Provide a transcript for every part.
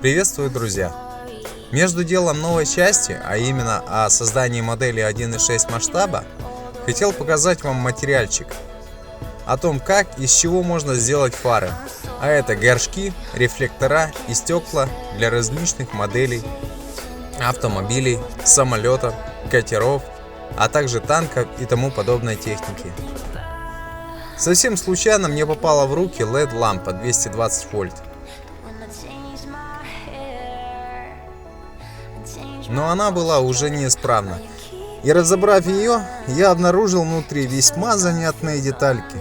Приветствую, друзья! Между делом новой части, а именно о создании модели 1.6 масштаба, хотел показать вам материальчик о том, как и из чего можно сделать фары. А это горшки, рефлектора и стекла для различных моделей автомобилей, самолетов, катеров, а также танков и тому подобной техники. Совсем случайно мне попала в руки LED-лампа 220 вольт. Но она была уже неисправна. И разобрав ее, я обнаружил внутри весьма занятные детальки.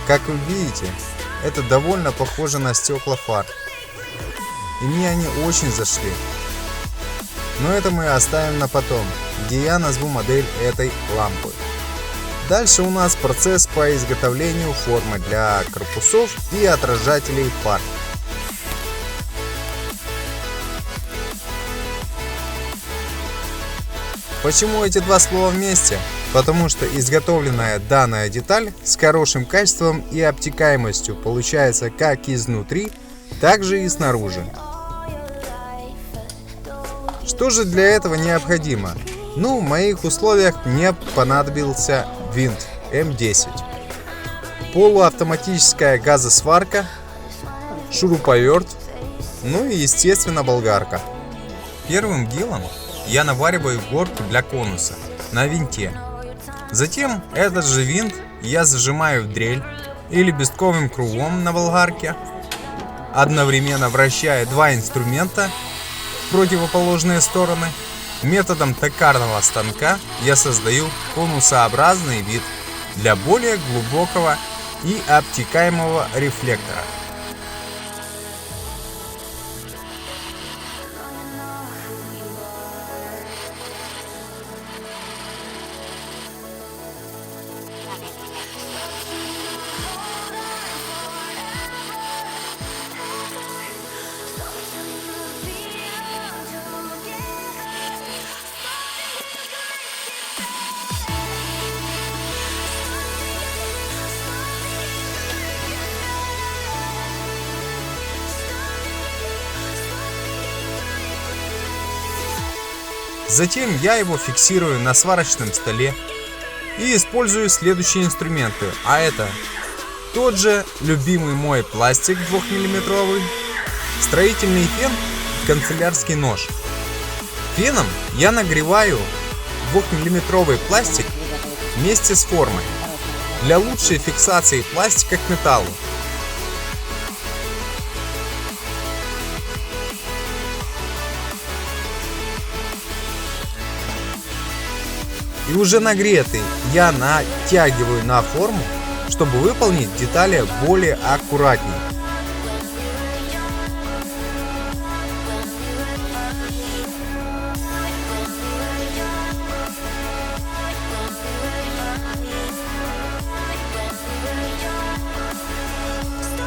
Как вы видите, это довольно похоже на стекла фар. И мне они очень зашли. Но это мы оставим на потом, где я назву модель этой лампы. Дальше у нас процесс по изготовлению формы для корпусов и отражателей фар. Почему эти два слова вместе? Потому что изготовленная данная деталь с хорошим качеством и обтекаемостью получается как изнутри, так же и снаружи. Что же для этого необходимо? В моих условиях мне понадобился винт М10, полуавтоматическая газосварка, шуруповерт, и естественно болгарка. Первым делом я навариваю горку для конуса на винте. Затем этот же винт я зажимаю в дрель или лебестковым кругом на болгарке, одновременно вращая два инструмента в противоположные стороны. Методом токарного станка я создаю конусообразный вид для более глубокого и обтекаемого рефлектора. Затем я его фиксирую на сварочном столе и использую следующие инструменты, а это тот же любимый мой пластик 2 мм, строительный фен и канцелярский нож. Феном я нагреваю 2 мм пластик вместе с формой для лучшей фиксации пластика к металлу. И уже нагретый я натягиваю на форму, чтобы выполнить детали более аккуратнее.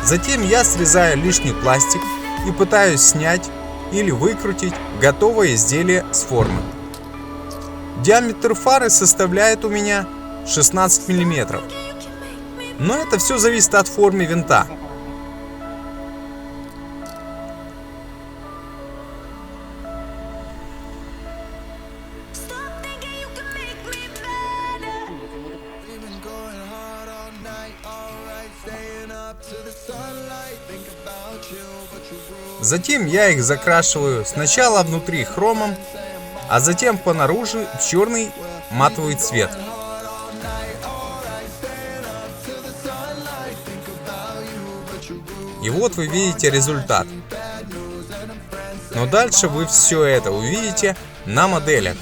Затем я срезаю лишний пластик и пытаюсь снять или выкрутить готовое изделие с формы. Диаметр фары составляет у меня 16 мм. Но это все зависит от формы винта. Затем я их закрашиваю сначала внутри хромом, а затем по наружу в черный матовый цвет. И вот вы видите результат. Но дальше вы все это увидите на моделях.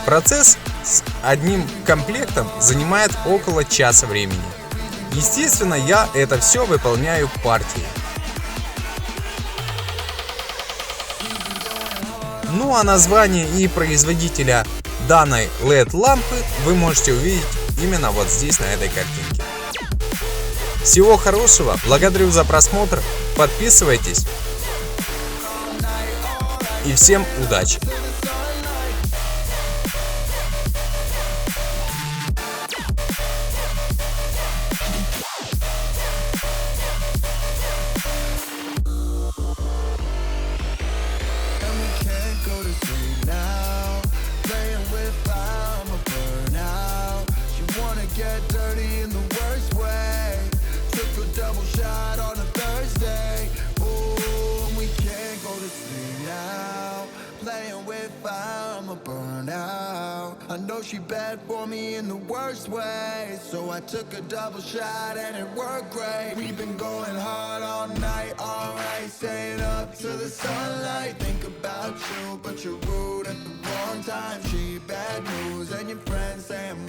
Процесс с одним комплектом занимает около часа времени. Естественно, я это все выполняю партией. Ну а название и производителя данной LED-лампы вы можете увидеть именно вот здесь, на этой картинке. Всего хорошего, благодарю за просмотр, подписывайтесь и всем удачи! Get dirty in the worst way. Took a double shot on a Thursday. Ooh, we can't go to sleep now. Playing with fire, I'ma burn out. I know she bad for me in the worst way, so I took a double shot and it worked great. We've been going hard all night, alright. Staying up to the sunlight. Think about you, but you're rude at the wrong time. She bad news and your friends say I'm